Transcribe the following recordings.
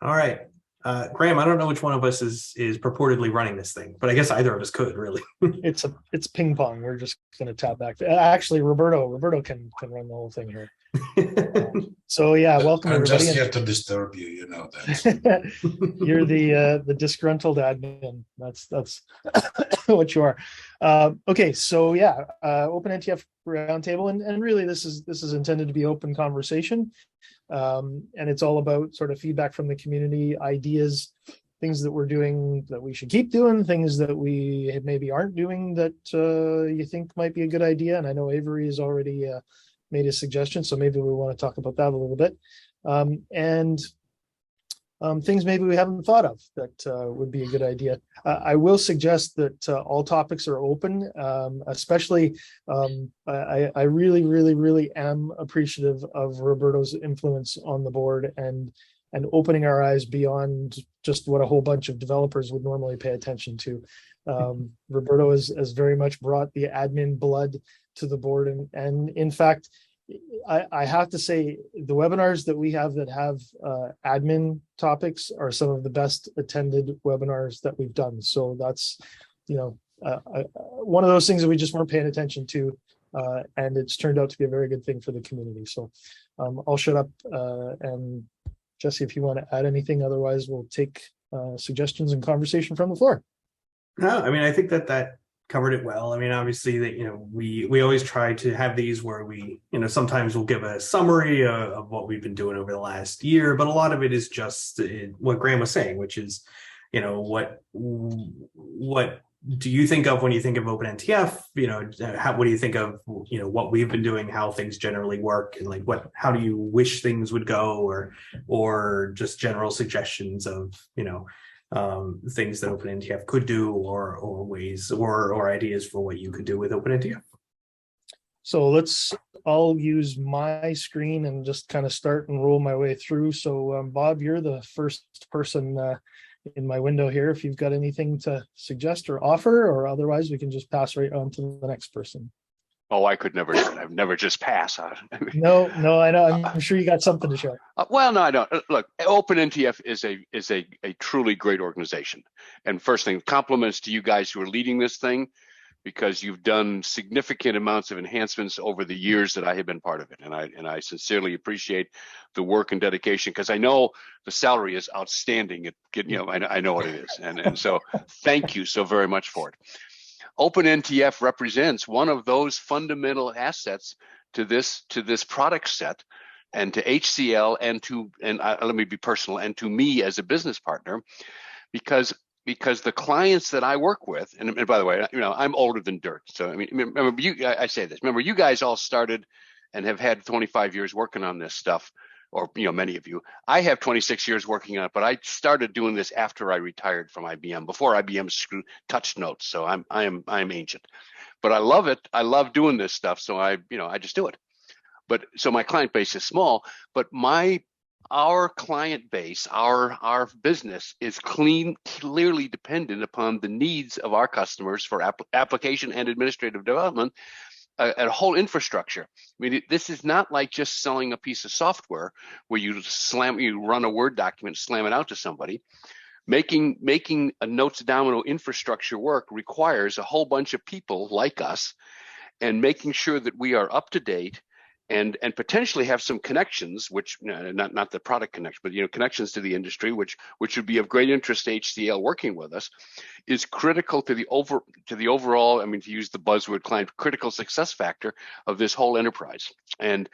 All right. Graham, I don't know which one of us is purportedly running this thing, but I guess either of us could really. It's ping pong. We're just going to tap back. Actually, Roberto can run the whole thing here. So yeah, welcome I'm everybody. just And here to disturb you, you know that. you're the disgruntled admin. That's what you are. Okay, so yeah, OpenNTF roundtable, and really this is intended to be open conversation, and it's all about sort of feedback from the community, ideas, things that we're doing that we should keep doing, things that we maybe aren't doing that you think might be a good idea. And I know Avery has already made a suggestion, so maybe we want to talk about that a little bit. And things maybe we haven't thought of that would be a good idea. I will suggest that all topics are open, especially I really am appreciative of Roberto's influence on the board and opening our eyes beyond just what a whole bunch of developers would normally pay attention to. Roberto has very much brought the admin blood to the board, and in fact, I have to say the webinars that we have that have admin topics are some of the best attended webinars that we've done. So that's, one of those things that we just weren't paying attention to, and it's turned out to be a very good thing for the community. So I'll shut up, and Jesse, if you want to add anything, otherwise we'll take suggestions and conversation from the floor. No, I mean, I think that covered it well. I mean, obviously that, we always try to have these where we, sometimes we'll give a summary of what we've been doing over the last year, but a lot of it is just what Graham was saying, which is, what do you think of when you think of OpenNTF? What do you think of, what we've been doing, how things generally work, and like how do you wish things would go, or just general suggestions of, things that OpenNTF could do, or ways or ideas for what you could do with OpenNTF. So I'll use my screen and just kind of start and roll my way through. So Bob, you're the first person in my window here. If you've got anything to suggest or offer, or otherwise we can just pass right on to the next person. Oh, I've never just pass. No, I know. I'm sure you got something to share. Well, no, I don't. Look, OpenNTF is a truly great organization. And first thing, compliments to you guys who are leading this thing, because you've done significant amounts of enhancements over the years that I have been part of it. And I sincerely appreciate the work and dedication, because I know the salary is outstanding. I know what it is. And so thank you so very much for it. OpenNTF represents one of those fundamental assets to this product set, and to HCL, and let me be personal, and to me as a business partner, because the clients that I work with, and by the way, I'm older than dirt. So I mean, remember I say this. Remember, you guys all started and have had 25 years working on this stuff, or many of you. I have 26 years working on it, but I started doing this after I retired from IBM, before IBM touched notes. So I'm ancient, but I love it. I love doing this stuff. So I just do it. But so my client base is small, but our client base, our business is clearly dependent upon the needs of our customers for application and administrative development, a whole infrastructure. I mean, this is not like just selling a piece of software where you run a Word document, slam it out to somebody. Making a notes domino infrastructure work requires a whole bunch of people like us, and making sure that we are up to date and potentially have some connections, which not the product connection, but connections to the industry, which would be of great interest to HCL working with us, is critical to the overall, I mean, to use the buzzword client, critical success factor of this whole enterprise. And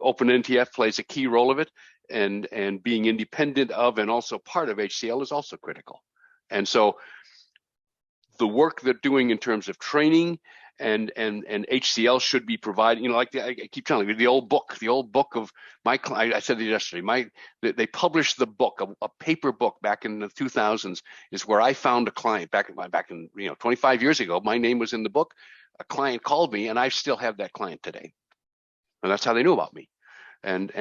OpenNTF plays a key role of it, and being independent of and also part of HCL is also critical. And so the work they're doing in terms of training and HCL should be providing, like I keep telling you, the old book of my client. I said it yesterday. They published the book, a paper book back in the 2000s, is where I found a client back in 25 years ago. My name was in the book. A client called me, and I still have that client today, and that's how they knew about me. And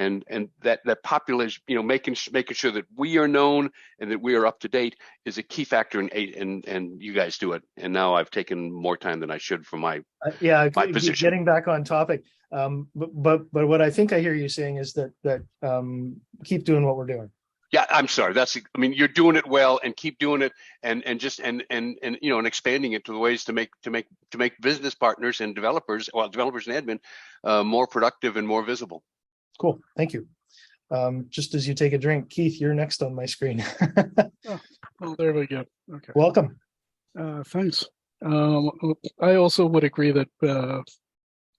that population, making sure that we are known and that we are up to date is a key factor and you guys do it. And now I've taken more time than I should for my position. Getting back on topic, but what I think I hear you saying is that keep doing what we're doing. Yeah, I'm sorry. I mean, you're doing it well, and keep doing it, and expanding it to the ways to make business partners and developers and admin more productive and more visible. Cool. Thank you. Just as you take a drink, Keith, you're next on my screen. Oh, there we go. Okay. Welcome. Thanks. I also would agree that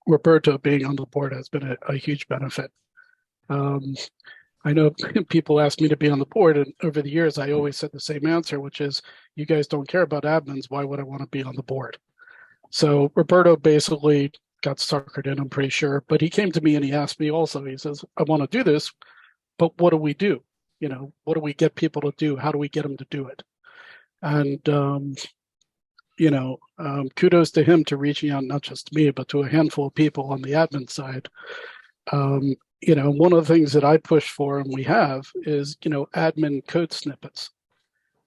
Roberto being on the board has been a huge benefit. I know people ask me to be on the board, and over the years, I always said the same answer, which is, you guys don't care about admins. Why would I want to be on the board? So Roberto basically got suckered in, I'm pretty sure. But he came to me and he asked me also, he says, I want to do this, but what do we do? What do we get people to do? How do we get them to do it? And, kudos to him to reaching out, not just to me, but to a handful of people on the admin side. One of the things that I push for, and we have, is, admin code snippets.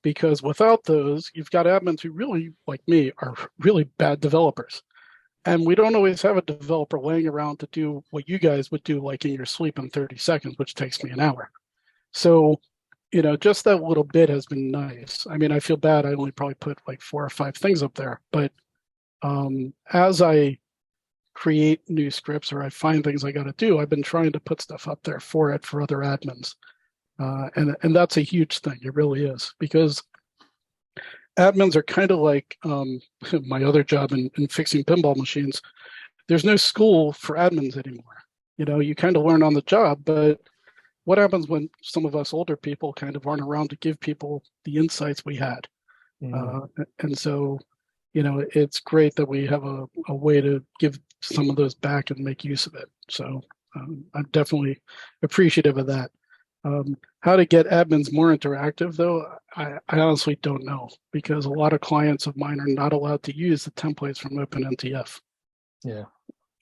Because without those, you've got admins who really, like me, are really bad developers. And we don't always have a developer laying around to do what you guys would do, like in your sleep in 30 seconds, which takes me an hour. So, just that little bit has been nice. I mean, I feel bad. I only probably put like 4 or 5 things up there. But as I create new scripts or I find things I got to do, I've been trying to put stuff up there for other admins. And that's a huge thing. It really is, because admins are kind of like my other job in fixing pinball machines. There's no school for admins anymore. You kind of learn on the job, but what happens when some of us older people kind of aren't around to give people the insights we had? And so, it's great that we have a way to give some of those back and make use of it. So I'm definitely appreciative of that. How to get admins more interactive, though, I honestly don't know, because a lot of clients of mine are not allowed to use the templates from OpenNTF. Yeah.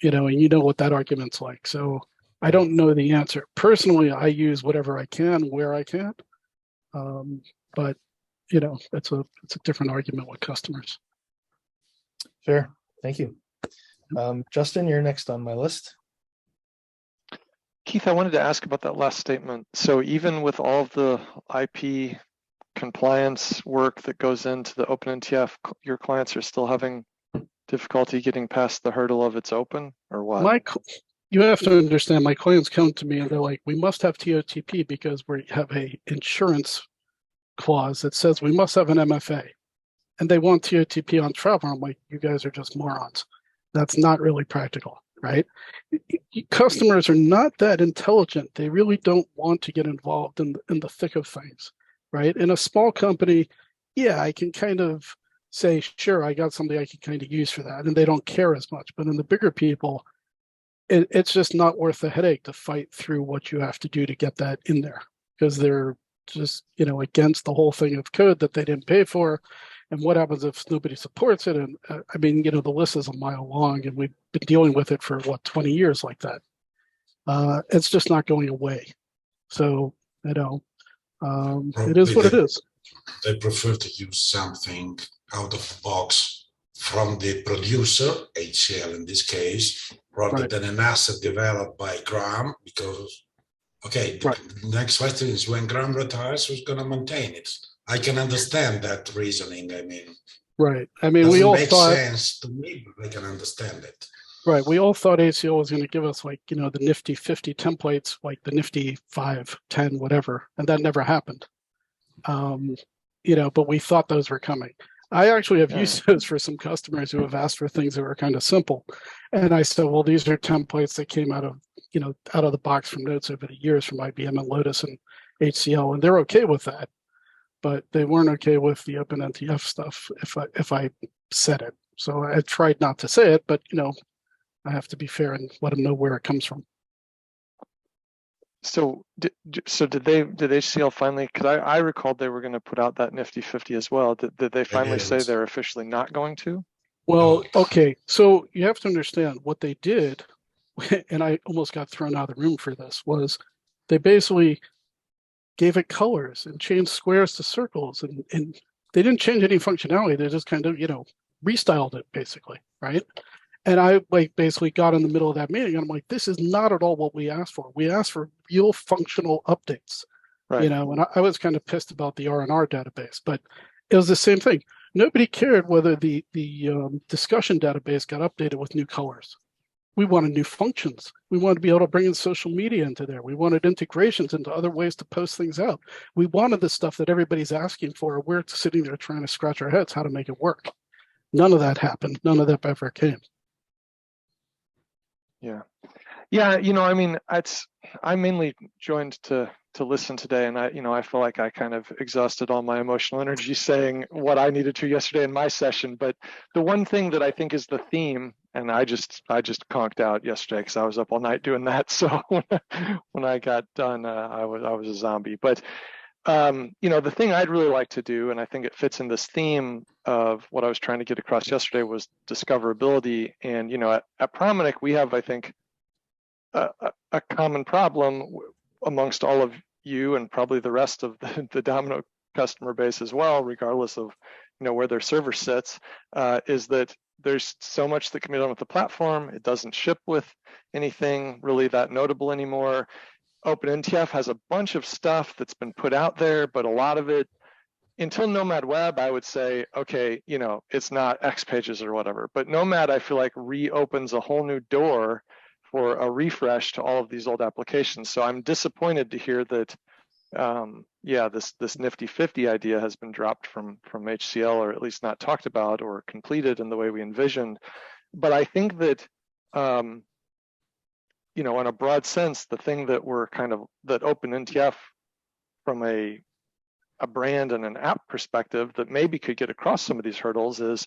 and you know what that argument's like. So I don't know the answer. Personally, I use whatever I can, where I can. But, it's a different argument with customers. Fair. Thank you. Justin, you're next on my list. Keith, I wanted to ask about that last statement. So even with all of the IP compliance work that goes into the OpenNTF, your clients are still having difficulty getting past the hurdle of it's open, or what? You have to understand, my clients come to me and they're like, we must have TOTP because we have a insurance clause that says we must have an MFA. And they want TOTP on travel. I'm like, you guys are just morons. That's not really practical, right? Customers are not that intelligent. They really don't want to get involved in the thick of things, right? In a small company, yeah, I can kind of say, sure, I got something I can kind of use for that, and they don't care as much. But in the bigger people, it's just not worth the headache to fight through what you have to do to get that in there, because they're just, against the whole thing of code that they didn't pay for. And what happens if nobody supports it? And I mean, the list is a mile long, and we've been dealing with it for 20 years like that. It's just not going away. So, it is what it is. They prefer to use something out of the box from the producer, HCL in this case, rather than an asset developed by Graham, because, the next question is, when Graham retires, who's going to maintain it? I can understand that reasoning. I mean, right. I mean, we all thought sense to me, but I can understand it. Right. We all thought ACL was going to give us the nifty 50 templates, like the nifty 5, 10, whatever. And that never happened. But we thought those were coming. I actually have used those for some customers who have asked for things that were kind of simple. And I said, well, these are templates that came out of the box from notes over the years from IBM and Lotus and HCL. And they're okay with that. But they weren't okay with the OpenNTF stuff if I said it. So I tried not to say it, but I have to be fair and let them know where it comes from. So did HCL finally? Because I recalled they were going to put out that Nifty 50 as well. Did they finally say they're officially not going to? Well, okay. So you have to understand what they did, and I almost got thrown out of the room for this. Was they basically gave it colors and changed squares to circles, and they didn't change any functionality. They just kind of, restyled it basically, right? And I basically got in the middle of that meeting and I'm like, this is not at all what we asked for. We asked for real functional updates, Right. You know, and I was kind of pissed about the R&R database, but it was the same thing. Nobody cared whether the discussion database got updated with new colors. We wanted new functions. We wanted to be able to bring in social media into there. We wanted integrations into other ways to post things out. We wanted the stuff that everybody's asking for. We're sitting there trying to scratch our heads how to make it work. None of that happened. None of that ever came. Yeah. Yeah, you know, I mean, I mainly joined to listen today, and I feel like I kind of exhausted all my emotional energy saying what I needed to yesterday in my session. But the one thing that I think is the theme, and I just conked out yesterday because I was up all night doing that. So when I got done, I was a zombie. But you know, the thing I'd really like to do, and I think it fits in this theme of what I was trying to get across yesterday, was discoverability. And you know, at Prominic, we have, I think, a common problem amongst all of you and probably the rest of the Domino customer base as well, regardless of, you know, where their server sits, is that there's so much that can be done with the platform. It doesn't ship with anything really that notable anymore. OpenNTF has a bunch of stuff that's been put out there, but a lot of it, until Nomad Web, I would say, okay, you know, it's not X pages or whatever. But Nomad, I feel like, reopens a whole new door for a refresh to all of these old applications. So I'm disappointed to hear that, yeah, this nifty 50 idea has been dropped from HCL, or at least not talked about or completed in the way we envisioned. But I think that, you know, in a broad sense, the thing that that OpenNTF from a brand and an app perspective that maybe could get across some of these hurdles is,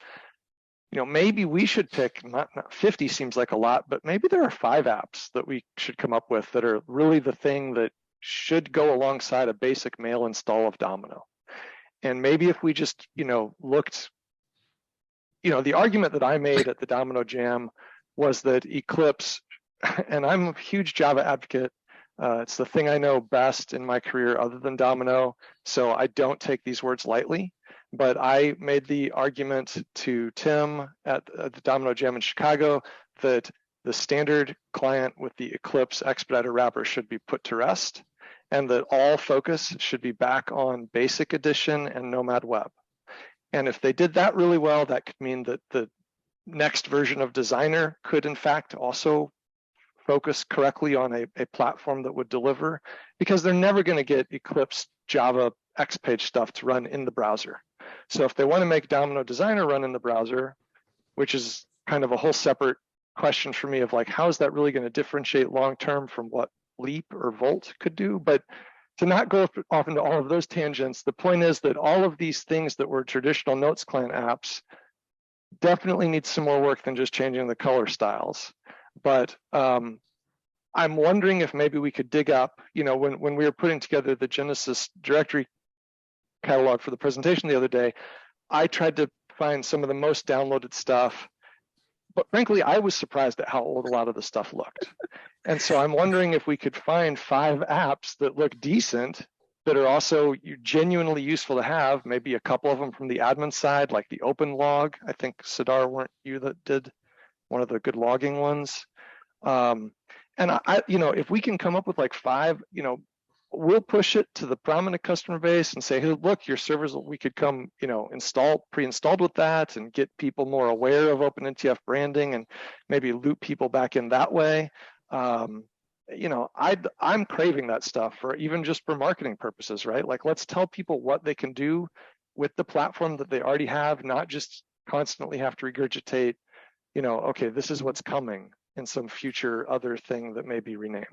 you know, maybe we should pick, not 50 seems like a lot, but maybe there are 5 apps that we should come up with that are really the thing that should go alongside a basic mail install of Domino. And maybe if we just, you know, looked, you know, the argument that I made at the Domino Jam was that Eclipse, and I'm a huge Java advocate, it's the thing I know best in my career other than Domino, so I don't take these words lightly. But I made the argument to Tim at the Domino Jam in Chicago that the standard client with the Eclipse expediter wrapper should be put to rest, and that all focus should be back on Basic Edition and Nomad Web. And if they did that really well, that could mean that the next version of Designer could in fact also focus correctly on a platform that would deliver, because they're never going to get Eclipse Java Xpage stuff to run in the browser. So if they want to make Domino Designer run in the browser, which is kind of a whole separate question for me of like, how is that really going to differentiate long-term from what Leap or Volt could do? But to not go off into all of those tangents, the point is that all of these things that were traditional Notes client apps definitely need some more work than just changing the color styles. But I'm wondering if maybe we could dig up, you know, when we were putting together the Genesis directory catalog for the presentation the other day, I tried to find some of the most downloaded stuff, but frankly, I was surprised at how old a lot of the stuff looked. And so I'm wondering if we could find 5 apps that look decent, that are also genuinely useful to have, maybe a couple of them from the admin side, like the OpenLog. I think, Sidar, weren't you that did one of the good logging ones? And I, you know, if we can come up with like 5, you know, we'll push it to the prominent customer base and say, hey, look, your servers, we could come, you know, pre-installed with that and get people more aware of OpenNTF branding and maybe loop people back in that way. You know, I'm craving that stuff for even just for marketing purposes, right? Like, let's tell people what they can do with the platform that they already have, not just constantly have to regurgitate, you know, okay, this is what's coming in some future other thing that may be renamed.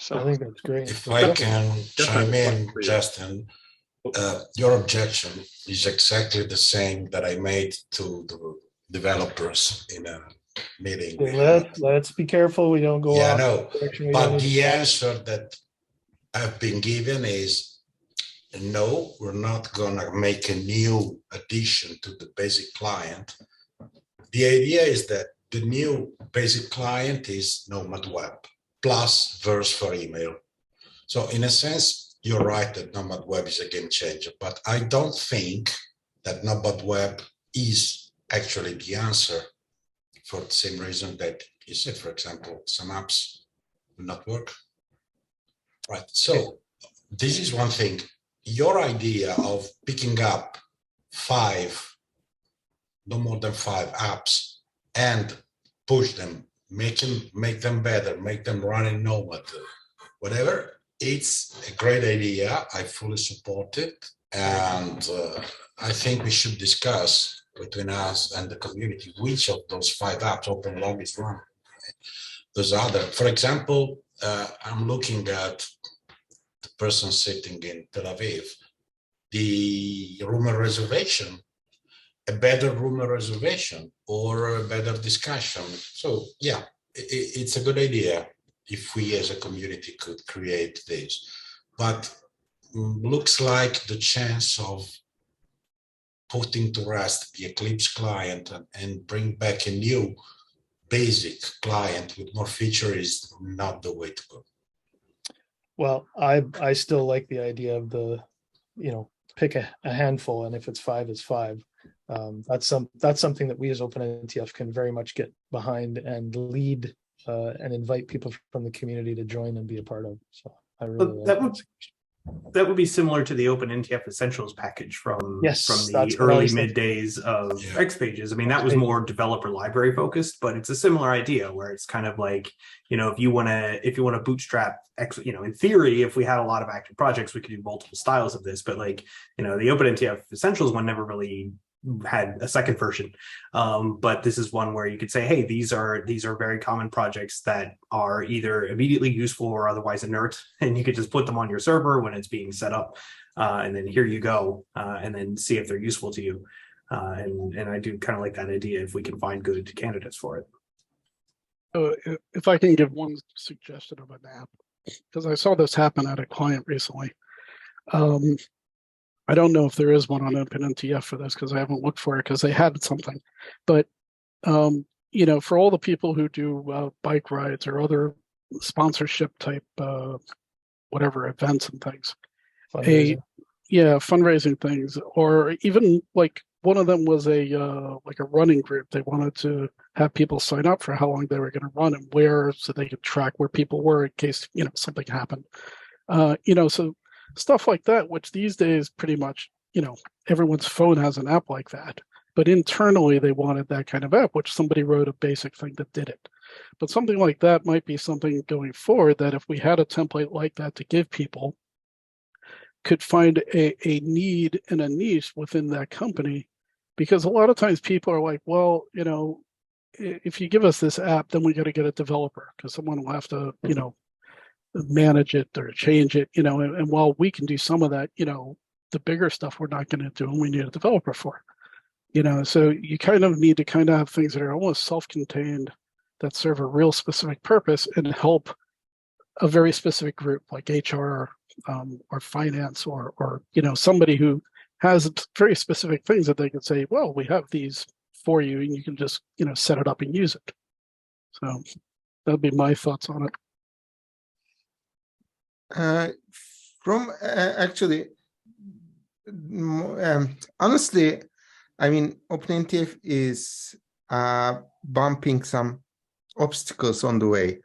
So I think that's great. If I can chime in, Justin, your objection is exactly the same that I made to the developers in a meeting. Let's be careful. We don't go yeah, off. no, but the answer that I've been given is no, we're not gonna make a new addition to the basic client. The idea is that the new basic client is Nomad Web plus Verse for email. So in a sense, you're right that Nomad Web is a game changer, but I don't think that Nomad Web is actually the answer, for the same reason that you said, for example, some apps will not work. Right. So this is one thing. Your idea of picking up 5, no more than 5 apps and push them, make them better, make them run in Nomad, whatever. It's a great idea. I fully support it. And I think we should discuss between us and the community which of those 5 apps OpenLog is running. Those other, for example, I'm looking at the person sitting in Tel Aviv, the room reservation, a better room reservation or a better discussion. So yeah, it's a good idea if we as a community could create this. But looks like the chance of putting to rest the Eclipse client and bring back a new basic client with more features is not the way to go. Well, I still like the idea of the, pick a handful, and if it's 5, it's 5. That's something that we as OpenNTF can very much get behind and lead and invite people from the community to join and be a part of. So I really that would be similar to the OpenNTF Essentials package from the early mid days of Xpages. I mean, that was more developer library focused, but it's a similar idea where it's kind of like, if you want to bootstrap in theory, if we had a lot of active projects, we could do multiple styles of this. But like, the OpenNTF Essentials one never really had a second version, but this is one where you could say, hey, these are very common projects that are either immediately useful or otherwise inert, and you could just put them on your server when it's being set up, and then here you go, and then see if they're useful to you. And I do kind of like that idea if we can find good candidates for it. So if I can give one suggestion of an app, because I saw this happen at a client recently. I don't know if there is one on OpenNTF for this because I haven't looked for it because they had something. But, for all the people who do bike rides or other sponsorship type, whatever events and things, fundraising things, or even like one of them was a running group. They wanted to have people sign up for how long they were going to run and where, so they could track where people were in case, something happened. So stuff like that, which these days pretty much, everyone's phone has an app like that. But internally, they wanted that kind of app, which somebody wrote a basic thing that did it. But something like that might be something going forward that if we had a template like that to give people, could find a need and a niche within that company. Because a lot of times people are like, well, if you give us this app, then we got to get a developer because someone will have to, manage it or change it, and while we can do some of that, the bigger stuff we're not going to do and we need a developer for, so you kind of need to kind of have things that are almost self-contained that serve a real specific purpose and help a very specific group like HR or finance or somebody who has very specific things that they can say, well, we have these for you and you can just, set it up and use it. So that'd be my thoughts on it. Honestly, I mean, OpenNTF is bumping some obstacles on the way,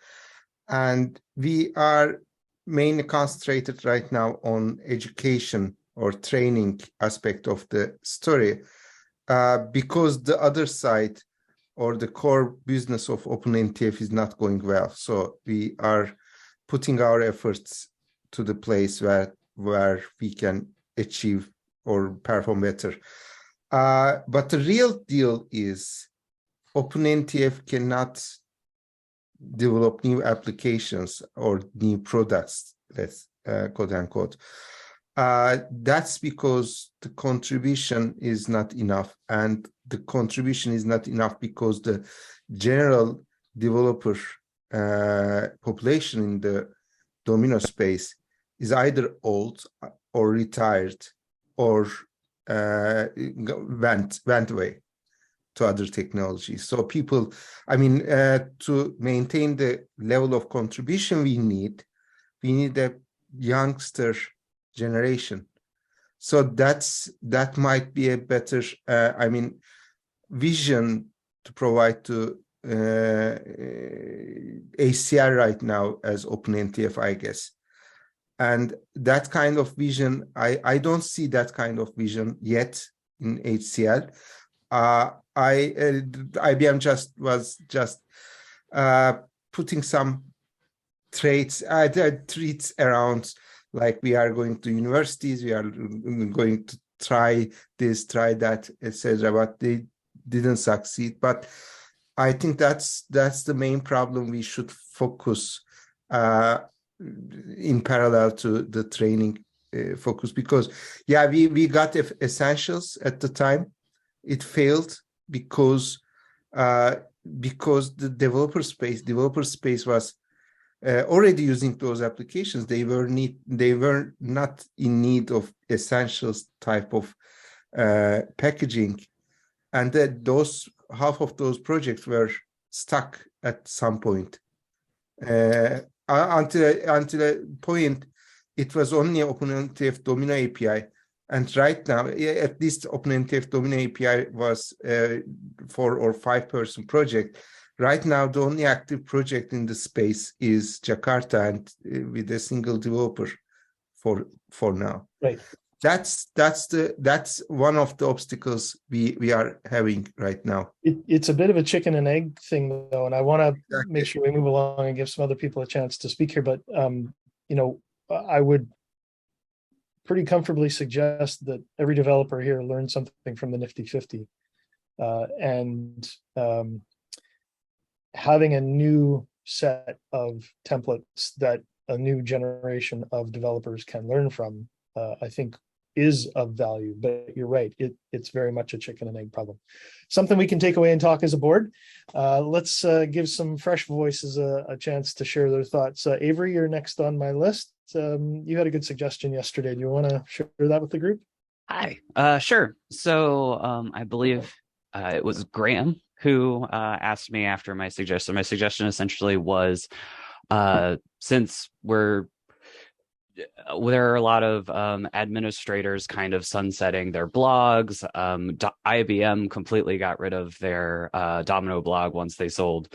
and we are mainly concentrated right now on education or training aspect of the story, because the other side or the core business of OpenNTF is not going well. So we are putting our efforts to the place where we can achieve or perform better. But the real deal is OpenNTF cannot develop new applications or new products, let's quote unquote. That's because the contribution is not enough, and the contribution is not enough because the general developer population in the Domino space is either old or retired or went away to other technologies. So people, to maintain the level of contribution we need a youngster generation. So that might be a better, vision to provide to ACR right now as OpenNTF, I guess. And that kind of vision, I don't see that kind of vision yet in HCL. IBM was just putting some treats around, like we are going to universities, we are going to try this, try that, etc. But they didn't succeed. But I think that's the main problem. We should focus in parallel to the training focus, because we got essentials at the time. It failed because the developer space was already using those applications. They were not in need of essentials type of packaging, and that half of those projects were stuck at some point. Until a point, it was only OpenNTF Domino API, and right now, at least OpenNTF Domino API was 4 or 5 person project. Right now, the only active project in the space is Jakarta, and with a single developer for now. Right. That's one of the obstacles we are having right now. It's a bit of a chicken and egg thing, though, and I want to make sure we move along and give some other people a chance to speak here. But I would pretty comfortably suggest that every developer here learn something from the Nifty 50, and having a new set of templates that a new generation of developers can learn from, I think is of value. But you're right, it's very much a chicken and egg problem. Something we can take away and talk as a board. Let's give some fresh voices a chance to share their thoughts. Avery, you're next on my list. You had a good suggestion yesterday. Do you want to share that with the group? Hi. Sure. So I believe it was Graham who asked me after my suggestion. My suggestion essentially was, since there are a lot of administrators kind of sunsetting their blogs. IBM completely got rid of their Domino blog once they sold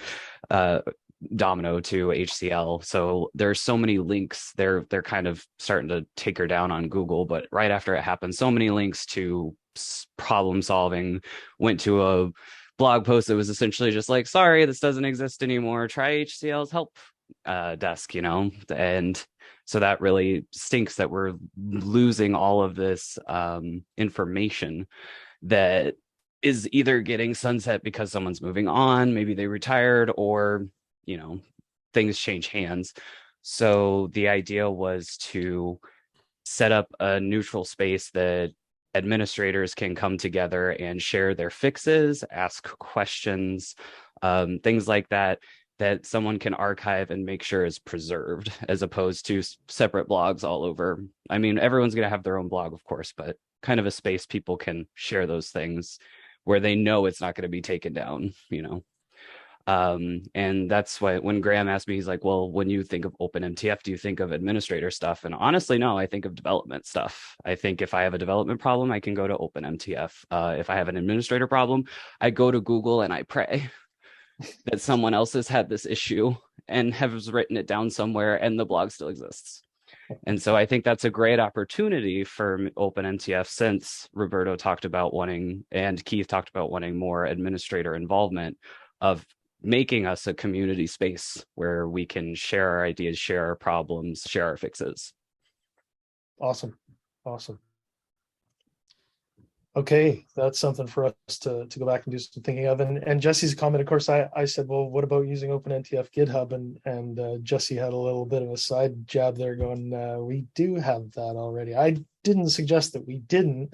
Domino to HCL. So there's so many links. They're kind of starting to take her down on Google. But right after it happened, so many links to problem solving went to a blog post that was essentially just like, sorry, this doesn't exist anymore. Try HCL's help desk, and so that really stinks that we're losing all of this information that is either getting sunset because someone's moving on, maybe they retired, or things change hands. So the idea was to set up a neutral space that administrators can come together and share their fixes, ask questions, things like that someone can archive and make sure is preserved, as opposed to separate blogs all over. I mean, everyone's going to have their own blog, of course, but kind of a space people can share those things where they know it's not going to be taken down, and that's why when Graham asked me, he's like, well, when you think of OpenNTF, do you think of administrator stuff? And honestly, no, I think of development stuff. I think if I have a development problem, I can go to OpenNTF. If I have an administrator problem, I go to Google and I pray that someone else has had this issue and has written it down somewhere and the blog still exists. And so I think that's a great opportunity for OpenNTF, since Roberto talked about wanting, and Keith talked about wanting, more administrator involvement, of making us a community space where we can share our ideas, share our problems, share our fixes. Awesome. Okay, that's something for us to go back and do some thinking of. And Jesse's comment, of course, I said, well, what about using OpenNTF GitHub? And Jesse had a little bit of a side jab there going, we do have that already. I didn't suggest that we didn't.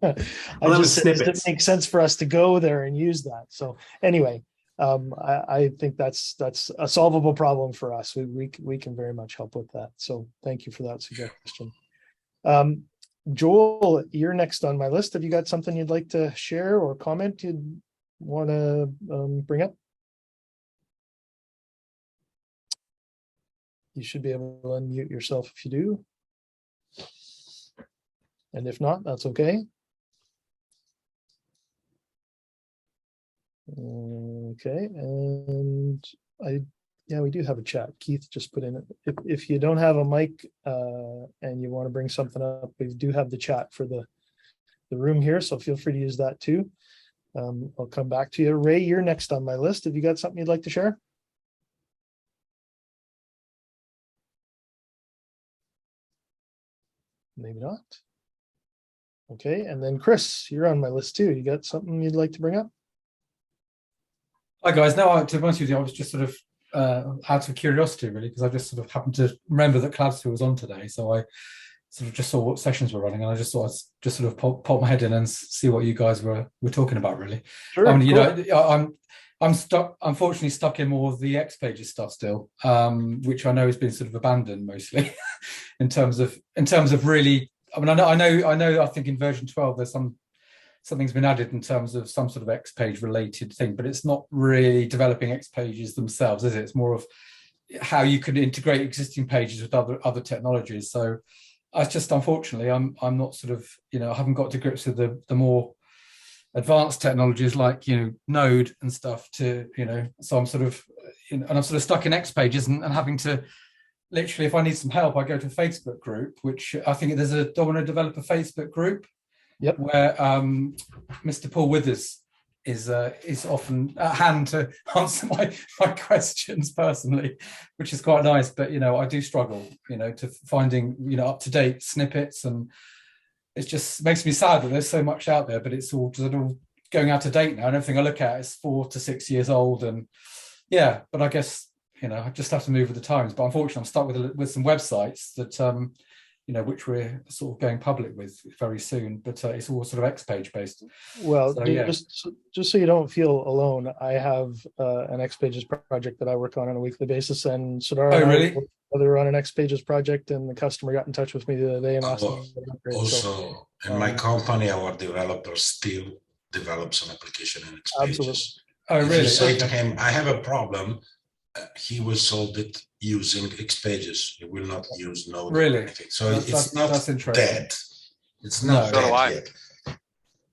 I just said it didn't make sense for us to go there and use that. So anyway, I think that's a solvable problem for us. We can very much help with that. So thank you for that suggestion. Joel, you're next on my list. Have you got something you'd like to share or comment you'd want to bring up? You should be able to unmute yourself if you do. And if not, that's okay. Okay, and Yeah, we do have a chat. Keith just put in it. If you don't have a mic and you want to bring something up, we do have the chat for the room here, so feel free to use that too. I'll come back to you. Ray, you're next on my list. Have you got something you'd like to share? Maybe not. Okay, and then Chris, you're on my list too. You got something you'd like to bring up? Hi guys. No, to be honest with you, I was just sort of out of curiosity, really, because I just sort of happened to remember that Collabsphere was on today, so I sort of just saw what sessions were running, and I just thought I'd just sort of pop my head in and see what you guys were talking about, really. Sure, I mean, you cool. know, I'm stuck, unfortunately, stuck in more of the X Pages stuff still, which I know has been sort of abandoned mostly, in terms of really. I mean, I think in version 12 there's something's been added in terms of some sort of X page related thing, but it's not really developing X pages themselves, is it? It's more of how you can integrate existing pages with other technologies. So I just, unfortunately, I'm not sort of, you know, I haven't got to grips with the more advanced technologies like, you know, Node and stuff to, you know, so I'm sort of, and I'm sort of stuck in X pages and having to literally, if I need some help, I go to a Facebook group, which I think there's a Domino developer Facebook group. Yep. Where Mr. Paul Withers is often at hand to answer my questions personally, which is quite nice. But, you know, I do struggle, you know, to finding, you know, up-to-date snippets, and it just makes me sad that there's so much out there, but it's all sort of going out of date now, and everything I look at is 4 to 6 years old. And yeah, but I guess, you know, I just have to move with the times. But unfortunately, I'm stuck with some websites that you know, which we're sort of going public with very soon, but it's all sort of X page based. Well, so, yeah. just so you don't feel alone, I have an X Pages project that I work on a weekly basis, and Sudhar and really? I were on an X Pages project, and the customer got in touch with me the other day and asked me to upgrade. Also, in my company, our developer still develops an application in X pages. Absolutely. Oh, If really? you say to him, I have a problem, he will solve it using X pages. He will not use Node or anything. So it's not dead. It's not dead yet.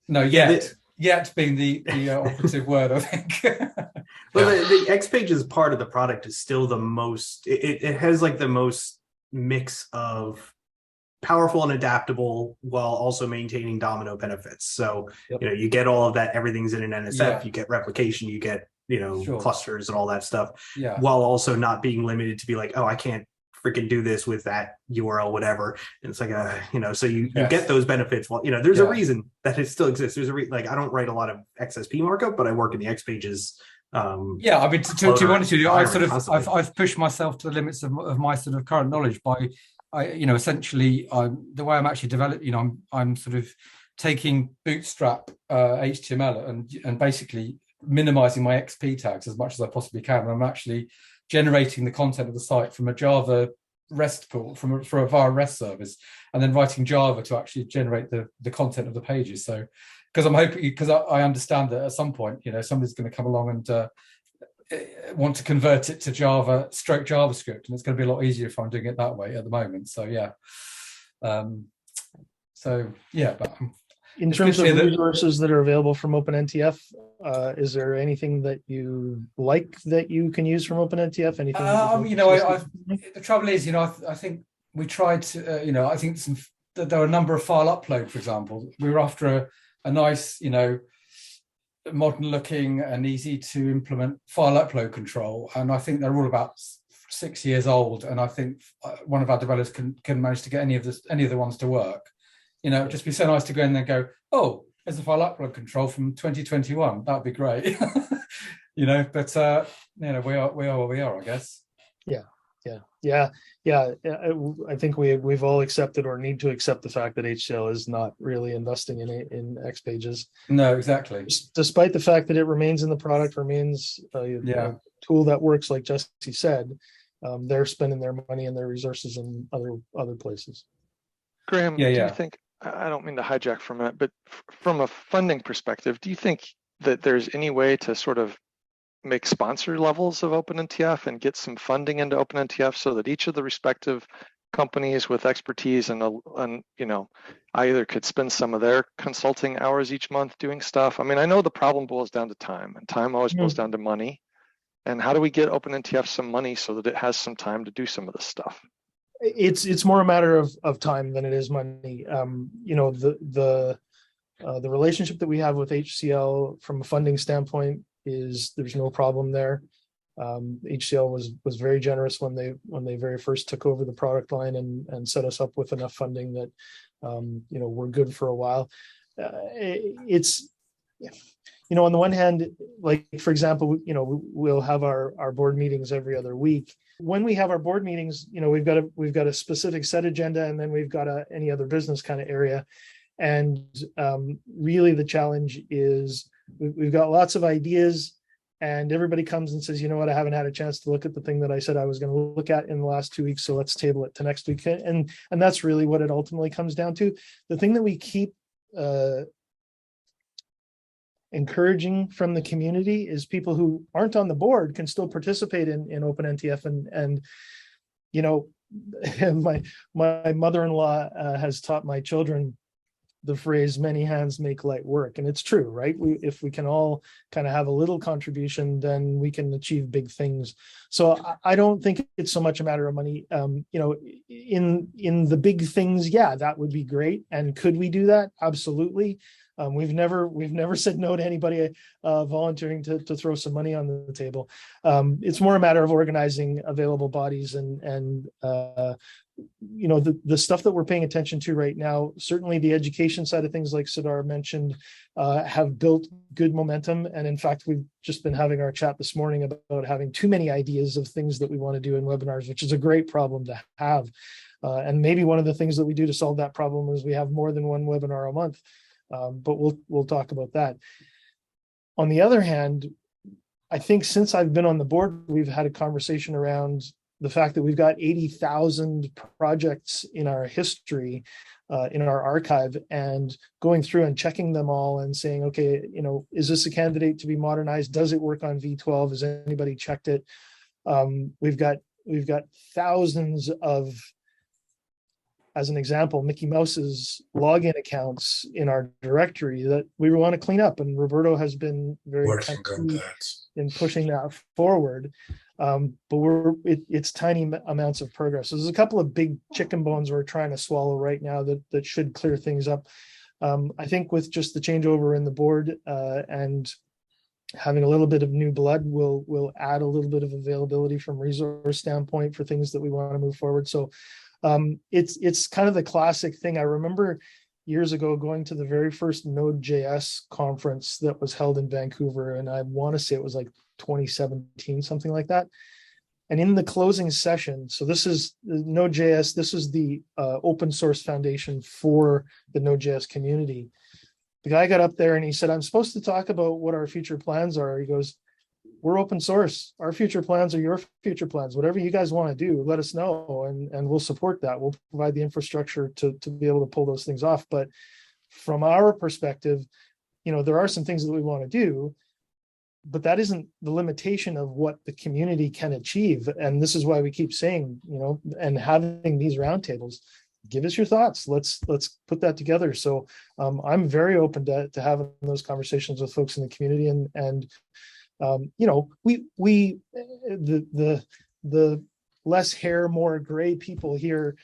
No, yet being the operative word, I think. Well, the X Pages part of the product is still the most, it has like the most mix of powerful and adaptable while also maintaining Domino benefits. So, you know, you get all of that, everything's in an NSF, you get replication, you get, you know, clusters and all that stuff, while also not being limited to be like, oh, I can't freaking do this with that URL, whatever. And it's like, you know, so you get those benefits. Well, you know, there's a reason that it still exists. There's a like, I don't write a lot of XSP markup, but I work in the X Pages. I mean, to be honest with you, I've pushed myself to the limits of my sort of current knowledge by, you know, essentially, the way I'm actually developing, you know, I'm sort of taking Bootstrap HTML and basically minimizing my XP tags as much as I possibly can. And I'm actually generating the content of the site from a Java REST pool, for a via REST service, and then writing Java to actually generate the content of the pages. So, because I'm hoping, because I understand that at some point, you know, somebody's going to come along and want to convert it to JavaScript, and it's going to be a lot easier if I'm doing it that way at the moment. So yeah, but in terms of resources that are available from OpenNTF, is there anything that you like that you can use from OpenNTF? Anything? You know, the trouble is, you know, I think we tried to, you know, I think there were a number of file upload, for example. We were after a nice, you know, modern looking and easy to implement file upload control, and I think they're all about 6 years old. And I think one of our developers can manage to get any of the ones to work. You know, it'd just be so nice to go in there and go, oh, there's a file upload control from 2021. That'd be great. You know, but you know, we are where we are, I guess. Yeah. I think we've all accepted or need to accept the fact that HCL is not really investing in X Pages. No, exactly. Despite the fact that it remains in the product, remains a tool that works, like Jesse said, they're spending their money and their resources in other places. Graham, do you think, I don't mean to hijack for a minute, but from a funding perspective, do you think that there's any way to sort of make sponsor levels of OpenNTF and get some funding into OpenNTF so that each of the respective companies with expertise and you know, I either could spend some of their consulting hours each month doing stuff? I mean, I know the problem boils down to time, and time always boils down to money. And how do we get OpenNTF some money so that it has some time to do some of this stuff? It's more a matter of time than it is money. You know, the relationship that we have with HCL from a funding standpoint is there's no problem there. HCL was very generous when they very first took over the product line and set us up with enough funding that you know, we're good for a while. It's, you know, on the one hand, like for example, you know, we'll have our board meetings every other week. When we have our board meetings, you know, we've got a specific set agenda, and then we've got any other business kind of area. And really the challenge is we've got lots of ideas, and everybody comes and says, you know what, I haven't had a chance to look at the thing that I said I was going to look at in the last 2 weeks, so let's table it to next week. And that's really what it ultimately comes down to. The thing that we keep encouraging from the community is people who aren't on the board can still participate in OpenNTF. And you know, my mother-in-law has taught my children the phrase "many hands make light work," and it's true, right? If we can all kind of have a little contribution, then we can achieve big things. So I don't think it's so much a matter of money. You know, in the big things, yeah, that would be great. And could we do that? Absolutely. We've never said no to anybody volunteering to throw some money on the table. It's more a matter of organizing available bodies and you know, the stuff that we're paying attention to right now. Certainly, the education side of things, like Siddhar mentioned, have built good momentum. And in fact, we've just been having our chat this morning about having too many ideas of things that we want to do in webinars, which is a great problem to have. And maybe one of the things that we do to solve that problem is we have more than one webinar a month. But we'll talk about that. On the other hand, I think since I've been on the board, we've had a conversation around the fact that we've got 80,000 projects in our history, in our archive, and going through and checking them all and saying, okay, you know, is this a candidate to be modernized? Does it work on V12? Has anybody checked it? We've got thousands of, as an example, Mickey Mouse's login accounts in our directory that we want to clean up, and Roberto has been very working on that in pushing that forward. But it's tiny amounts of progress. So there's a couple of big chicken bones we're trying to swallow right now that should clear things up. I think with just the changeover in the board and having a little bit of new blood will add a little bit of availability from resource standpoint for things that we want to move forward. So it's kind of the classic thing. I remember years ago going to the very first Node.js conference that was held in Vancouver, and I want to say it was like 2017, something like that. And in the closing session, so this is Node.js, this is the open source foundation for the Node.js community. The guy got up there and he said, I'm supposed to talk about what our future plans are. He goes, we're open source. Our future plans are your future plans. Whatever you guys want to do, let us know, and we'll support that. We'll provide the infrastructure to be able to pull those things off. But from our perspective, you know, there are some things that we want to do, but that isn't the limitation of what the community can achieve. And this is why we keep saying, you know, and having these roundtables, give us your thoughts. Let's put that together. So I'm very open to having those conversations with folks in the community, and you know, the less hair, more gray people here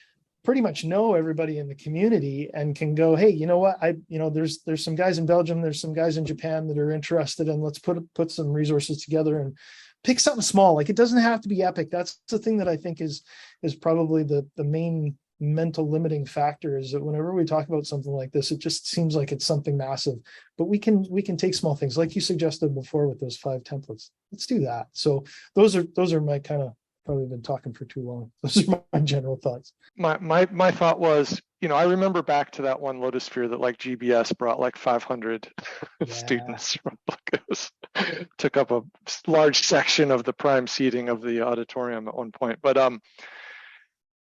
pretty much know everybody in the community and can go, hey, you know what, there's some guys in Belgium, there's some guys in Japan that are interested, and let's put some resources together and pick something small. Like, it doesn't have to be epic. That's the thing that I think is probably the main mental limiting factor, is that whenever we talk about something like this, it just seems like it's something massive. But we can take small things, like you suggested before with those 5 templates. Let's do that. So those are my kind of, probably been talking for too long. Those are my general thoughts. My thought was, you know, I remember back to that one Lotusphere that like GBS brought like 500 students from Lagos, took up a large section of the prime seating of the auditorium at one point. But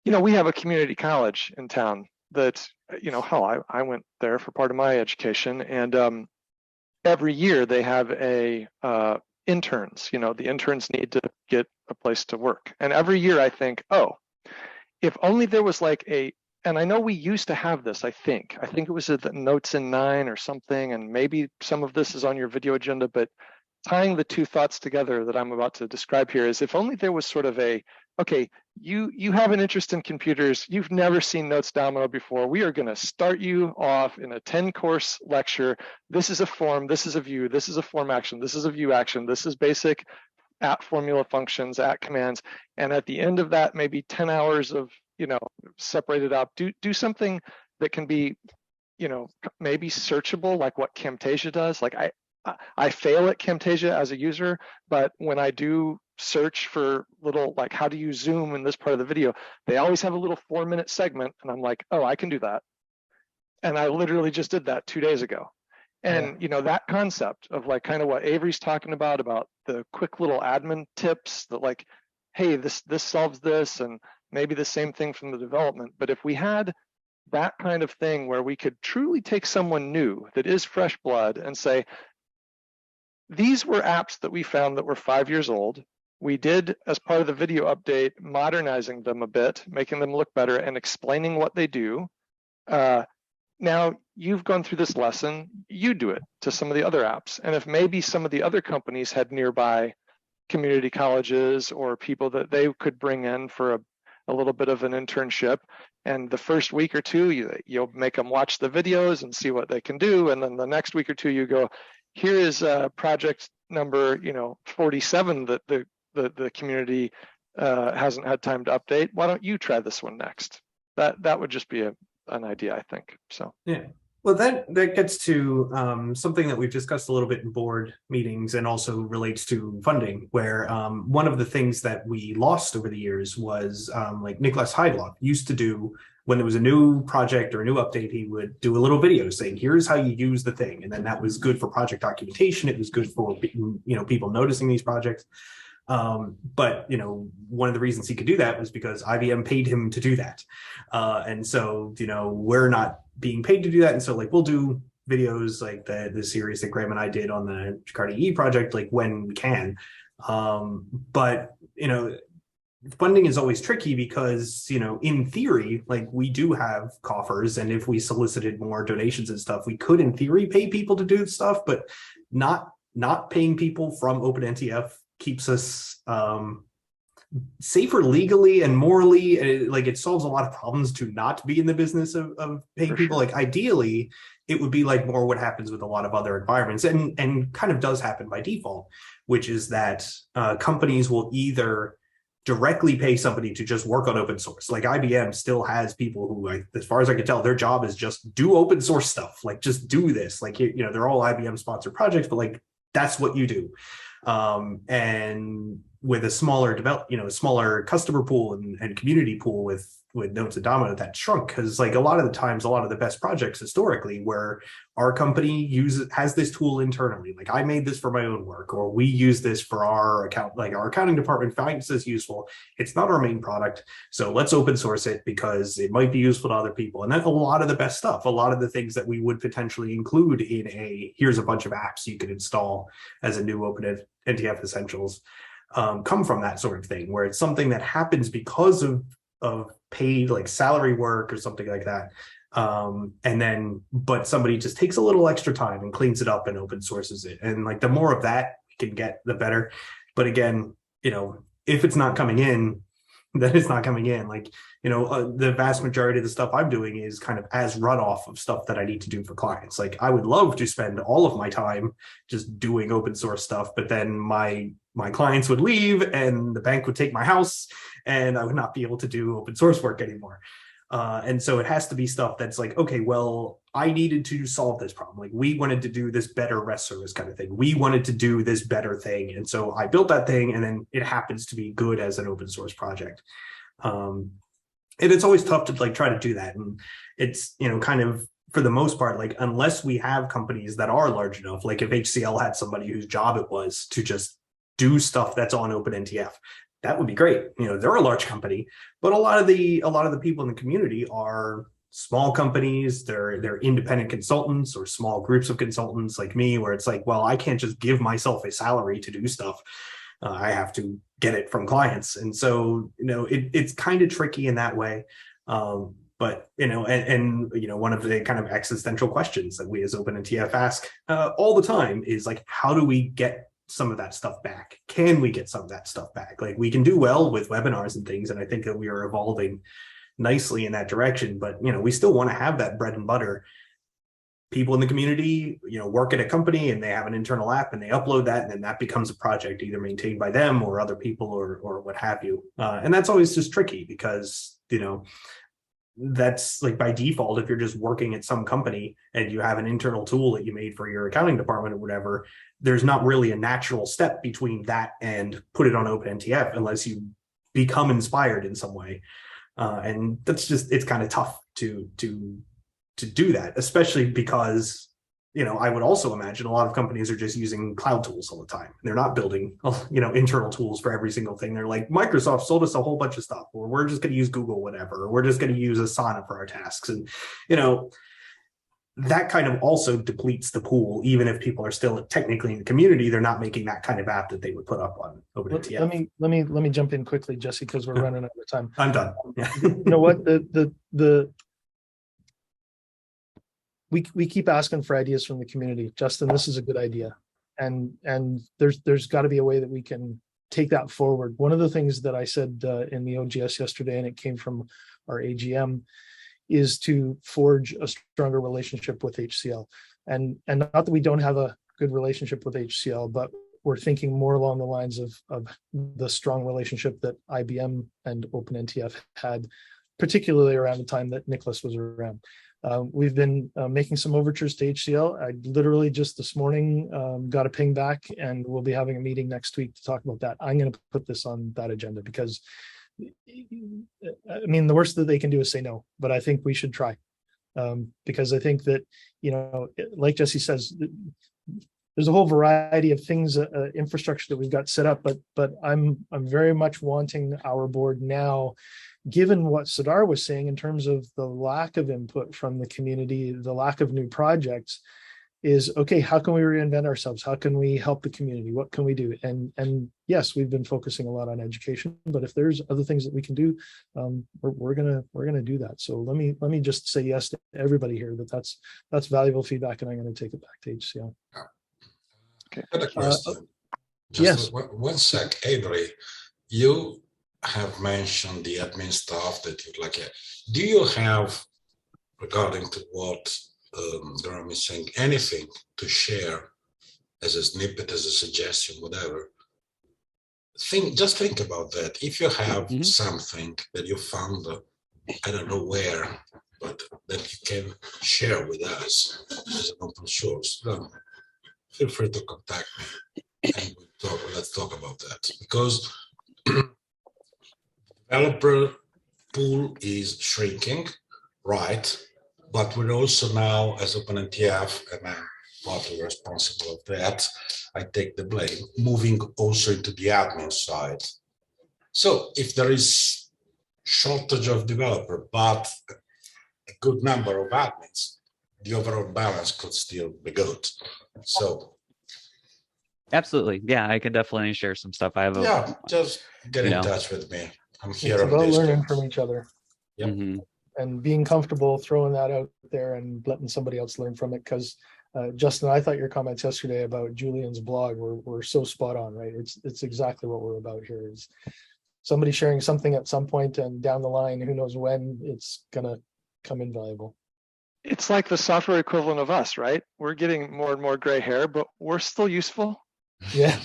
you know, we have a community college in town that, you know, hell, I went there for part of my education, and every year they have interns. You know, the interns need to get a place to work, and every year I think, oh, if only there was like and I know we used to have this. I think it was at the Notes in 9 or something, and maybe some of this is on your video agenda, but tying the two thoughts together that I'm about to describe here is, if only there was sort of a, okay, you have an interest in computers, you've never seen Notes Domino before, we are going to start you off in a 10-course lecture. This is a form, this is a view, this is a form action, this is a view action, this is basic at formula functions, at commands, and at the end of that, maybe 10 hours of, separated out, do something that can be, maybe searchable, like what Camtasia does. Like I fail at Camtasia as a user, but when I do search for little, like, how do you zoom in this part of the video, they always have a little 4-minute segment, and I'm like, oh, I can do that. And I literally just did that 2 days ago. And that concept of, like, kind of what Avery's talking about the quick little admin tips that, like, hey, this solves this, and maybe the same thing from the development. But if we had that kind of thing where we could truly take someone new that is fresh blood and say, these were apps that we found that were 5 years old. We did, as part of the video update, modernizing them a bit, making them look better and explaining what they do. Now you've gone through this lesson, you do it to some of the other apps. And if maybe some of the other companies had nearby community colleges or people that they could bring in for a little bit of an internship, and the first week or two, you'll make them watch the videos and see what they can do. And then the next week or two, you go, here is project number 47 that the community hasn't had time to update. Why don't you try this one next? That would just be an idea, I think. So yeah. Well, that gets to something that we've discussed a little bit in board meetings, and also relates to funding, where one of the things that we lost over the years was like Nicholas Heidlock used to do, when there was a new project or a new update, he would do a little video saying, here's how you use the thing. And then that was good for project documentation. It was good for people noticing these projects. But one of the reasons he could do that was because IBM paid him to do that. And so, we're not being paid to do that. And so, like, we'll do videos like the series that Graham and I did on the Jakarta E project, like, when we can. But funding is always tricky because, in theory, like, we do have coffers, and if we solicited more donations and stuff, we could in theory pay people to do stuff, but not paying people from OpenNTF keeps us safer legally and morally. Like, it solves a lot of problems to not be in the business of paying people. Like, ideally, it would be like more what happens with a lot of other environments, and kind of does happen by default, which is that companies will either directly pay somebody to just work on open source. Like, IBM still has people who, as far as I can tell, their job is just do open source stuff. Like, just do this. Like, they're all IBM sponsored projects, but, like, that's what you do. And with a smaller smaller customer pool and community pool with Notes and Domino, that shrunk, because, like, a lot of the times, a lot of the best projects historically where our company has this tool internally, like, I made this for my own work, or we use this for our account, like, our accounting department finds this useful. It's not our main product, so let's open source it because it might be useful to other people. And then a lot of the best stuff, a lot of the things that we would potentially include in here's a bunch of apps you could install as a new OpenNTF Essentials, come from that sort of thing, where it's something that happens because of paid, like, salary work or something like that. But somebody just takes a little extra time and cleans it up and open sources it. And, like, the more of that we can get, the better. But again, if it's not coming in, then it's not coming in. Like, the vast majority of the stuff I'm doing is kind of as runoff of stuff that I need to do for clients. Like, I would love to spend all of my time just doing open source stuff, but then my clients would leave and the bank would take my house and I would not be able to do open source work anymore. And so it has to be stuff that's like, okay, well, I needed to solve this problem. Like, we wanted to do this better REST service kind of thing. We wanted to do this better thing. And so I built that thing, and then it happens to be good as an open source project. And it's always tough to, like, try to do that. And it's, kind of, for the most part, like, unless we have companies that are large enough, like if HCL had somebody whose job it was to just do stuff that's on OpenNTF, that would be great. They're a large company, but a lot of the people in the community are small companies. They're independent consultants or small groups of consultants like me, where it's like, well, I can't just give myself a salary to do stuff. I have to get it from clients. And so, it's kind of tricky in that way. But, one of the kind of existential questions that we as OpenNTF ask all the time is, like, how do we get some of that stuff back? Can we get some of that stuff back? Like, we can do well with webinars and things, and I think that we are evolving nicely in that direction, but we still want to have that bread and butter. People in the community, work at a company and they have an internal app and they upload that, and then that becomes a project either maintained by them or other people or what have you. And that's always just tricky because, that's like by default, if you're just working at some company and you have an internal tool that you made for your accounting department or whatever, there's not really a natural step between that and put it on OpenNTF unless you become inspired in some way. And that's just, it's kind of tough to do that, especially because, I would also imagine a lot of companies are just using cloud tools all the time. They're not building, internal tools for every single thing. They're like, Microsoft sold us a whole bunch of stuff, or we're just going to use Google, whatever, or we're just going to use Asana for our tasks. And, that kind of also depletes the pool. Even if people are still technically in the community, they're not making that kind of app that they would put up on OpenNTF. Let me jump in quickly, Jesse, because we're running out of time. I'm done. You know what? We keep asking for ideas from the community. Justin, this is a good idea. And there's got to be a way that we can take that forward. One of the things that I said in the OGS yesterday, and it came from our AGM, is to forge a stronger relationship with HCL. And not that we don't have a good relationship with HCL, but we're thinking more along the lines of the strong relationship that IBM and OpenNTF had, particularly around the time that Nicholas was around. We've been making some overtures to HCL. I literally just this morning got a ping back, and we'll be having a meeting next week to talk about that. I'm going to put this on that agenda because, the worst that they can do is say no, but I think we should try, because I think that, like Jesse says, there's a whole variety of things, infrastructure that we've got set up, but I'm very much wanting our board now, given what Sardar was saying in terms of the lack of input from the community, the lack of new projects, is okay, how can we reinvent ourselves? How can we help the community? What can we do? And yes, we've been focusing a lot on education, but if there's other things that we can do, we're gonna do that. So let me just say yes to everybody here that's valuable feedback, and I'm going to take it back to HCL. Okay. Got a question. Yes. One sec, Avery. You have mentioned the admin stuff that you'd like. Do you have, regarding to what Graham is saying, anything to share as a snippet, as a suggestion, whatever? Just think about that. If you have something that you found, I don't know where, but that you can share with us as an open source, feel free to contact me and let's talk about that, because developer pool is shrinking, right? But we're also now, as OpenNTF, and I'm partly responsible of that, I take the blame, moving also into the admin side. So if there is shortage of developer, but a good number of admins, the overall balance could still be good. So absolutely, yeah, I could definitely share some stuff. I have just get in touch with me. I'm here. It's about learning from each other. Yep. And being comfortable throwing that out there and letting somebody else learn from it. Because Justin, I thought your comments yesterday about Julian's blog were so spot on, right? It's exactly what we're about here. Is somebody sharing something at some point, and down the line, who knows when it's gonna come invaluable. It's like the software equivalent of us, right? We're getting more and more gray hair, but we're still useful. Yeah.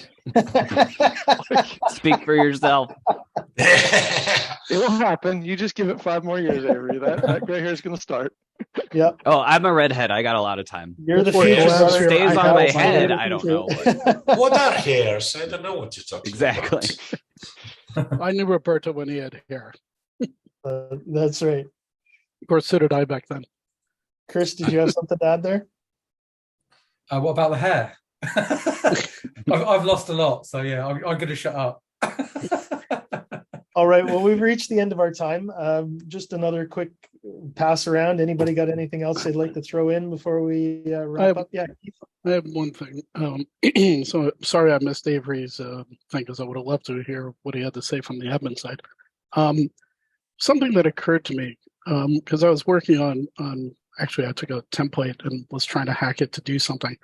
Speak for yourself. It will happen. You just give it 5 more years, Avery. That gray hair is going to start. Yeah. Oh, I'm a redhead. I got a lot of time. You're the future. It stays on my head. I don't know. What are hairs? I don't know what you're talking exactly. about. I knew Roberto when he had hair. That's right. Of course, so did I back then. Chris, did you have something to add there? What about the hair? I've lost a lot, so yeah, I'm going to shut up. All right. Well, we've reached the end of our time. Just another quick pass around. Anybody got anything else they'd like to throw in before we wrap up? Yeah. I have one thing. So sorry I missed Avery's thing, because I would have loved to hear what he had to say from the admin side. Something that occurred to me, because I was working on actually I took a template and was trying to hack it to do something.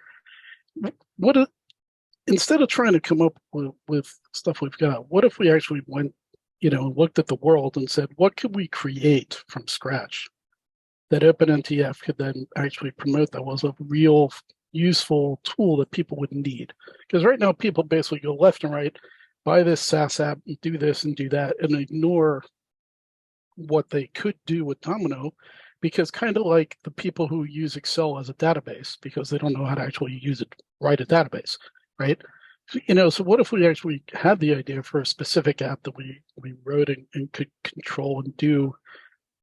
instead of trying to come up with stuff we've got, what if we actually went, looked at the world and said, what could we create from scratch that OpenNTF could then actually promote that was a real useful tool that people would need? Because right now people basically go left and right, buy this SaaS app, do this and do that, and ignore what they could do with Domino, because kind of like the people who use Excel as a database because they don't know how to actually use it, write a database, right? So what if we actually had the idea for a specific app that we wrote and could control and do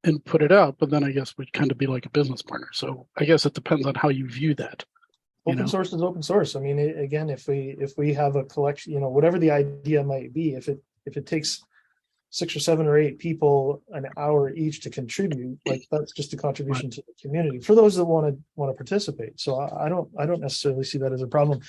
and put it out, but then I guess we'd kind of be like a business partner. So I guess it depends on how you view that. Open source is open source. I mean, again, if we have a collection, whatever the idea might be, if it takes 6 or 7 or 8 people an hour each to contribute, like that's just a contribution to the community for those that want to participate. So I don't necessarily see that as a problem.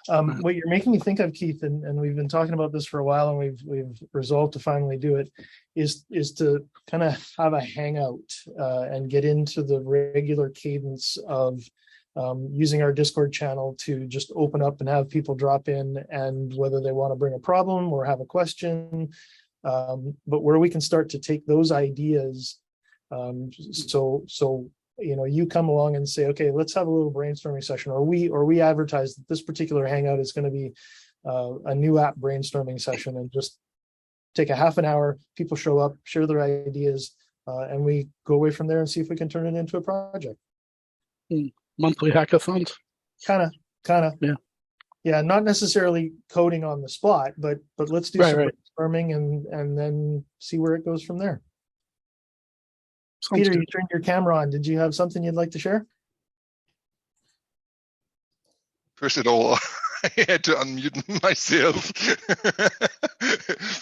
What you're making me think of, Keith, and we've been talking about this for a while, and we've resolved to finally do it, is to kind of have a hangout and get into the regular cadence of using our Discord channel to just open up and have people drop in, and whether they want to bring a problem or have a question, but where we can start to take those ideas. So you come along and say, okay, let's have a little brainstorming session, or we advertise that this particular hangout is going to be a new app brainstorming session, and just take a half an hour, people show up, share their ideas, and we go away from there and see if we can turn it into a project. Monthly hackathons. Kind of. Yeah, not necessarily coding on the spot, but let's do some brainstorming and then see where it goes from there. Sounds Peter, good. you turned your camera on. Did you have something you'd like to share? First of all, I had to unmute myself.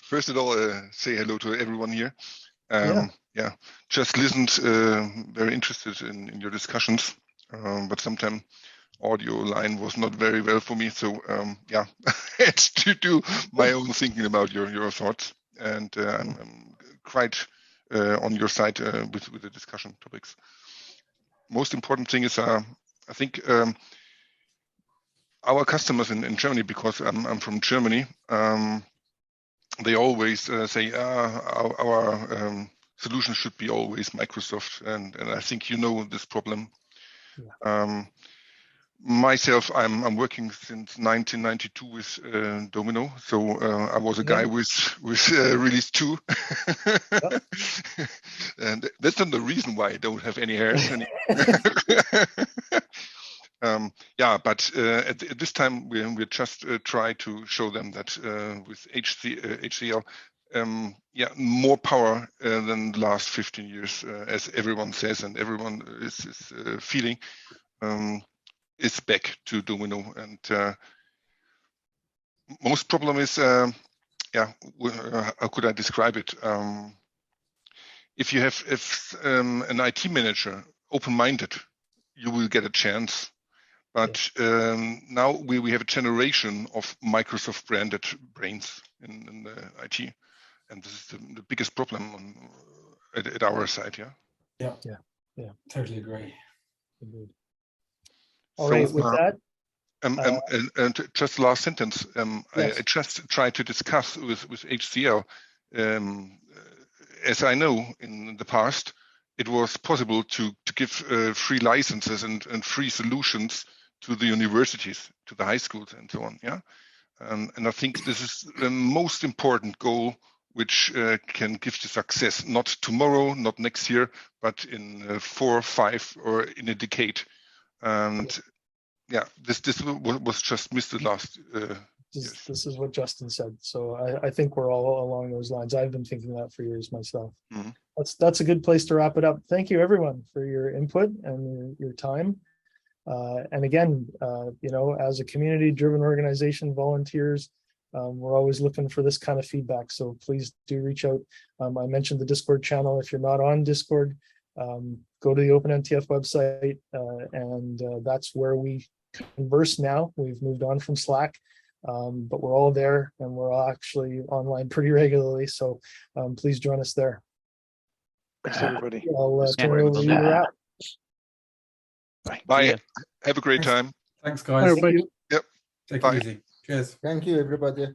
First of all, say hello to everyone here. Just listened, very interested in your discussions, but sometimes audio line was not very well for me. So I had to do my own thinking about your thoughts, and I'm quite on your side with the discussion topics. Most important thing is, I think our customers in Germany, because I'm from Germany, they always say our solution should be always Microsoft, and I think this problem. Yeah. Myself, I'm working since 1992 with Domino, so I was a guy with release 2, and that's not the reason why I don't have any hairs anymore. But at this time we just try to show them that with HCL, more power than the last 15 years, as everyone says and everyone is feeling. Is back to Domino, and most problem is how could I describe it? If you have an IT manager open-minded, you will get a chance. But now we have a generation of Microsoft branded brains in the IT, and this is the biggest problem at our side. Yeah, totally agree. Indeed. All right, with that. And just last sentence. Yes. I just tried to discuss with HCL. As I know, in the past, it was possible to give free licenses and free solutions to the universities, to the high schools, and so on. Yeah, and I think this is the most important goal, which can give you success. Not tomorrow, not next year, but in 4 or 5 or in a decade. And this was just missed the last. This is what Justin said. So I think we're all along those lines. I've been thinking that for years myself. Mm-hmm. That's a good place to wrap it up. Thank you, everyone, for your input and your time. And again, as a community-driven organization, volunteers, we're always looking for this kind of feedback. So please do reach out. I mentioned the Discord channel. If you're not on Discord, go to the OpenNTF website, and that's where we converse now. We've moved on from Slack, but we're all there, and we're all actually online pretty regularly. So please join us there. Thanks, everybody. I'll turn it over to you to wrap. Bye. Have a great time. Thanks, guys. Thank you. Yep. Take Bye. it easy. Cheers. Thank you, everybody.